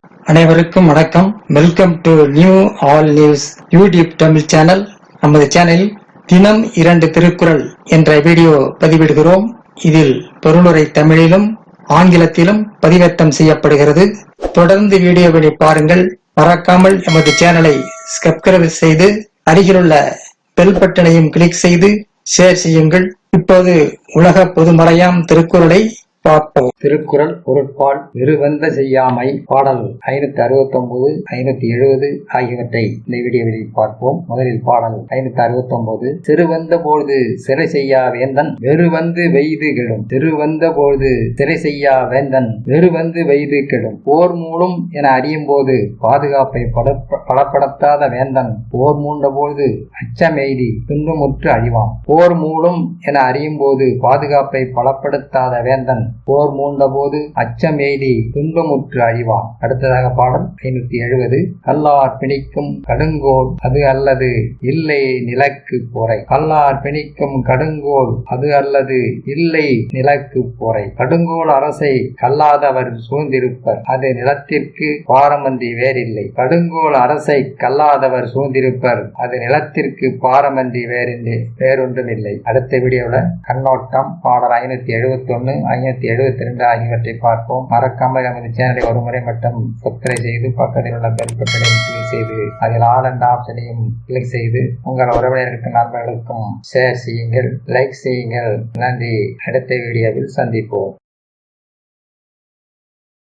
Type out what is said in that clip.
அனைவருக்கும் வணக்கம். Welcome to new all news YouTube Tamil channel. நமது சேனலில் தினம் 2 திருக்குறள் என்ற வீடியோ பதிவிடுகிறோம். இதில் பொருளுரை தமிழிலும் ஆங்கிலத்திலும் பதிவேற்றம் செய்யப்படுகிறது. தொடர்ந்து வீடியோவை பாருங்கள். மறக்காமல் எமது சேனலை சப்ஸ்கிரைப் செய்து அருகிலுள்ள பெல் பட்டனையும் கிளிக் செய்து ஷேர் செய்யுங்கள். இப்போது உலக பொதுமறையாம் திருக்குறளை பார்ப்போம். திருக்குறள் பொருட்பால் வெறுவந்த செய்யாமை பாடல் 569, 570 ஆகியவற்றை இந்த வீடியோவில் பார்ப்போம். முதலில் பாடல் 569. சிறுவந்த பொழுது சிறை செய்யா வேந்தன் வெறுவந்து வெய்து கெடும். சிறுவந்த பொழுது சிறை செய்யா வேந்தன் வெறுவந்து வெய்து கெடும். போர் மூலம் என அறியும் போது பாதுகாப்பை பலப்படுத்தாத வேந்தன் போர் மூண்ட பொழுது அச்சமெய்தி துன்பமுற்று அழிவான். போர் மூலம் என அறியும் போது பாதுகாப்பை பலப்படுத்தாத வேந்தன் போர் மூண்ட போது அச்சம் எய்தி துன்பமுற்று அழிவான். அடுத்ததாக பாடல் 570. கல்லார் பிணிக்கும் கடுங்கோல் அது அல்லது இல்லை நிலக்கு போரை. கல்லார் பிணிக்கும் கடுங்கோல் அது அல்லது இல்லை நிலக்கு போரை. கடுங்கோல் அரசை கல்லாதவர் சூழ்ந்திருப்பர் அது நிலத்திற்கு பாரமன்றி வேறில்லை. கடுங்கோல் அரசை கல்லாதவர் சூழ்ந்திருப்பர் அது நிலத்திற்கு பாரமன்றி வேறொன்றும் இல்லை. அடுத்த வீடியோவில் கண்ணோட்டம் பாடல் 571, 572 ஆகியவற்றை பார்ப்போம். மறக்காமல் நமது சேனலை ஒருமுறை மட்டும் சப்ஸ்கிரைப் செய்து பக்கத்தில் உள்ள பெல் பட்டனையும் கிளிக் செய்து அதில் ஆல் என்ற ஆப்ஷனையும் கிளிக் செய்து உங்கள் உறவினர்களுக்கும் நண்பர்களுக்கும் ஷேர் செய்யுங்கள், லைக் செய்யுங்கள். நன்றி. அடுத்த வீடியோவில் சந்திப்போம்.